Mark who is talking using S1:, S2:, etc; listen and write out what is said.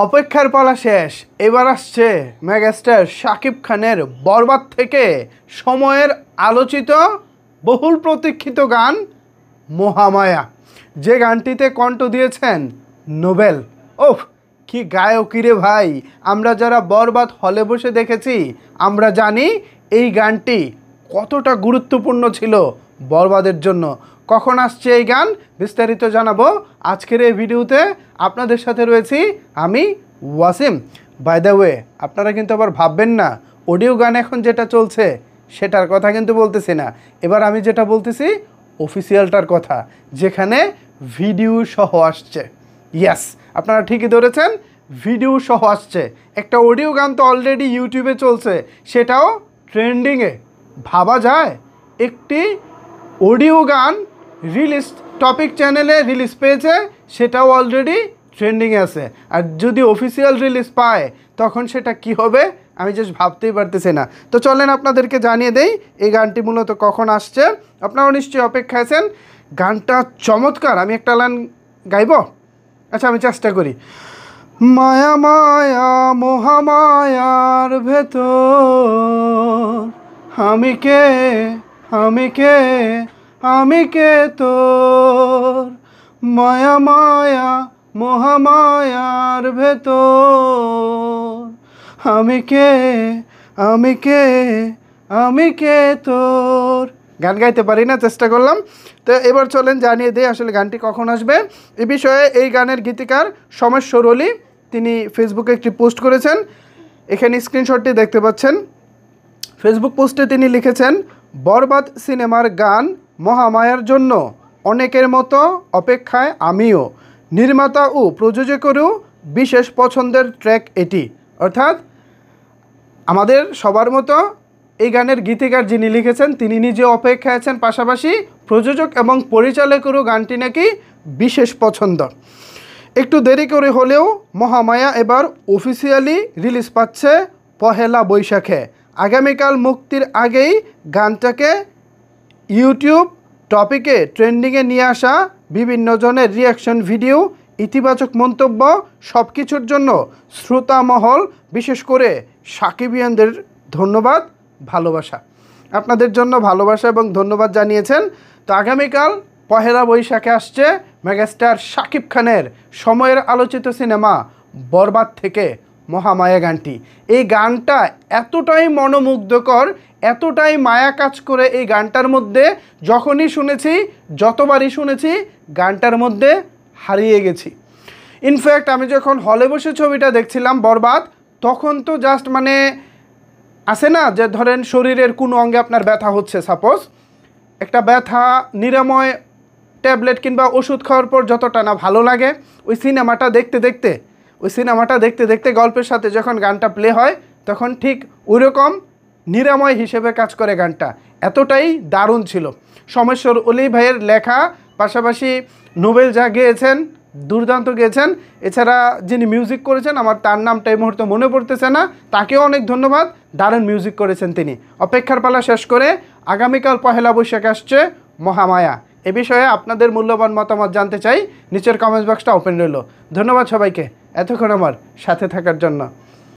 S1: অপেক্ষার পালা শেষ। এবার আসছে মেগাস্টার শাকিব খানের বরবাদ থেকে সময়ের আলোচিত বহুল প্রতীক্ষিত গান মহামায়া, যে গানটিতে কণ্ঠ দিয়েছেন নোবেল। ওহ, কি গায়কী রে ভাই! আমরা যারা বরবাদ হলে বসে দেখেছি আমরা জানি এই গানটি কতটা গুরুত্বপূর্ণ ছিল বরবাদের জন্য। কখন আসছে এই গান বিস্তারিত জানাবো আজকের এই ভিডিওতে। আপনাদের সাথে রয়েছি আমি ওয়াসিম। বাই দ্য ওয়ে, আপনারা কিন্তু আবার ভাববেন না অডিও গান এখন যেটা চলছে সেটার কথা কিন্তু বলতেছি না। এবার আমি যেটা বলতেছি অফিসিয়ালটার কথা, যেখানে ভিডিও সহ আসছে। ইয়েস, আপনারা ঠিকই ধরেছেন, ভিডিও সহ আসছে। একটা অডিও গান তো অলরেডি ইউটিউবে চলছে, সেটাও ট্রেন্ডিংয়ে। ভাবা যায় একটি অডিও গান রিলিজ টপিক চ্যানেলে রিলিজ পেয়েছে, সেটাও অলরেডি ট্রেন্ডিংয়ে আছে। আর যদি অফিসিয়াল রিলিজ পায় তখন সেটা কি হবে আমি জাস্ট ভাবতেই পারতেছি না। তো চলেন আপনাদেরকে জানিয়ে দেই এই গানটি মূলত কখন আসছে। আপনারাও নিশ্চয়ই অপেক্ষা আছেন। গানটা চমৎকার। আমি একটা লাইন গাইব? আচ্ছা, আমি চেষ্টা করি। মায়া মায়া মহামায়ার ভেতর আমি কে, আমি কে, আমি কে তোর। মায়া মায়া মহামায়ার ভেতর আমি কে, আমি কে, আমি কে তোর। গান গাইতে পারি না, চেষ্টা করলাম। তো এবার চলেন জানিয়ে দিই আসলে গানটি কখন আসবে। এ বিষয়ে এই গানের গীতিকার সমস্বর অলি তিনি ফেসবুকে একটি পোস্ট করেছেন। এখানে স্ক্রিনশটটি দেখতে পাচ্ছেন। ফেসবুক পোস্টে তিনি লিখেছেন, বরবাদ সিনেমার গান মহামায়ার জন্য অনেকের মতো অপেক্ষায় আমিও। নির্মাতা ও প্রযোজকেরও বিশেষ পছন্দের ট্র্যাক এটি। অর্থাৎ আমাদের সবার মতো এই গানের গীতিকার যিনি লিখেছেন তিনি নিজে অপেক্ষায় আছেন, পাশাপাশি প্রযোজক এবং পরিচালকেরও গানটি নাকি বিশেষ পছন্দ। একটু দেরি করে হলেও মহামায়া এবার অফিসিয়ালি রিলিজ পাচ্ছে পহেলা বৈশাখে। আগামীকাল মুক্তির আগেই গানটাকে ইউটিউব টপিকে ট্রেন্ডিংয়ে নিয়ে আসা, বিভিন্ন জনের রিয়াকশন ভিডিও, ইতিবাচক মন্তব্য, সব কিছুর জন্য শ্রোতামহল বিশেষ করে সাকিবিয়ানদের ধন্যবাদ, ভালোবাসা। আপনাদের জন্য ভালোবাসা এবং ধন্যবাদ জানিয়েছেন। তো আগামীকাল পহেলা বৈশাখে আসছে মেগাস্টার শাকিব খানের সময়ের আলোচিত সিনেমা বরবাদ থেকে মহামায়া গানটি। এই গানটা এতটাই মনোমুগ্ধকর, এতটাই মায়া কাজ করে এই গানটার মধ্যে, যখনই শুনেছি, যতবারই শুনেছি গানটার মধ্যে হারিয়ে গেছি। ইনফ্যাক্ট আমি যখন হলে বসে ছবিটা দেখছিলাম বরবাদ, তখন তো জাস্ট মানে আছে না যে ধরেন শরীরের কোনো অঙ্গে আপনার ব্যথা হচ্ছে, সাপোজ একটা ব্যথা নিরাময় ট্যাবলেট কিংবা ওষুধ খাওয়ার পর যতটা না ভালো লাগে, ওই সিনেমাটা দেখতে দেখতে গল্পের সাথে যখন গানটা প্লে হয় তখন ঠিক ওইরকম নিরাময় হিসেবে কাজ করে গানটা। এতটাই দারুণ ছিল। সমস্বর অলি ভাইয়ের লেখা, পাশাপাশি নোবেল যা গেয়েছেন দুর্দান্ত গেয়েছেন। এছাড়া যিনি মিউজিক করেছেন আমার তার নামটা এই মুহূর্তে মনে পড়তেছে না, তাকেও অনেক ধন্যবাদ, দারুণ মিউজিক করেছেন তিনি। অপেক্ষার পালা শেষ করে আগামীকাল পহেলা বৈশাখে আসছে মহামায়া। এ বিষয়ে আপনাদের মূল্যবান মতামত জানতে চাই, নিচের কমেন্টস বক্সটা ওপেন রইল। ধন্যবাদ সবাইকে এতক্ষণ আমার সাথে থাকার জন্য।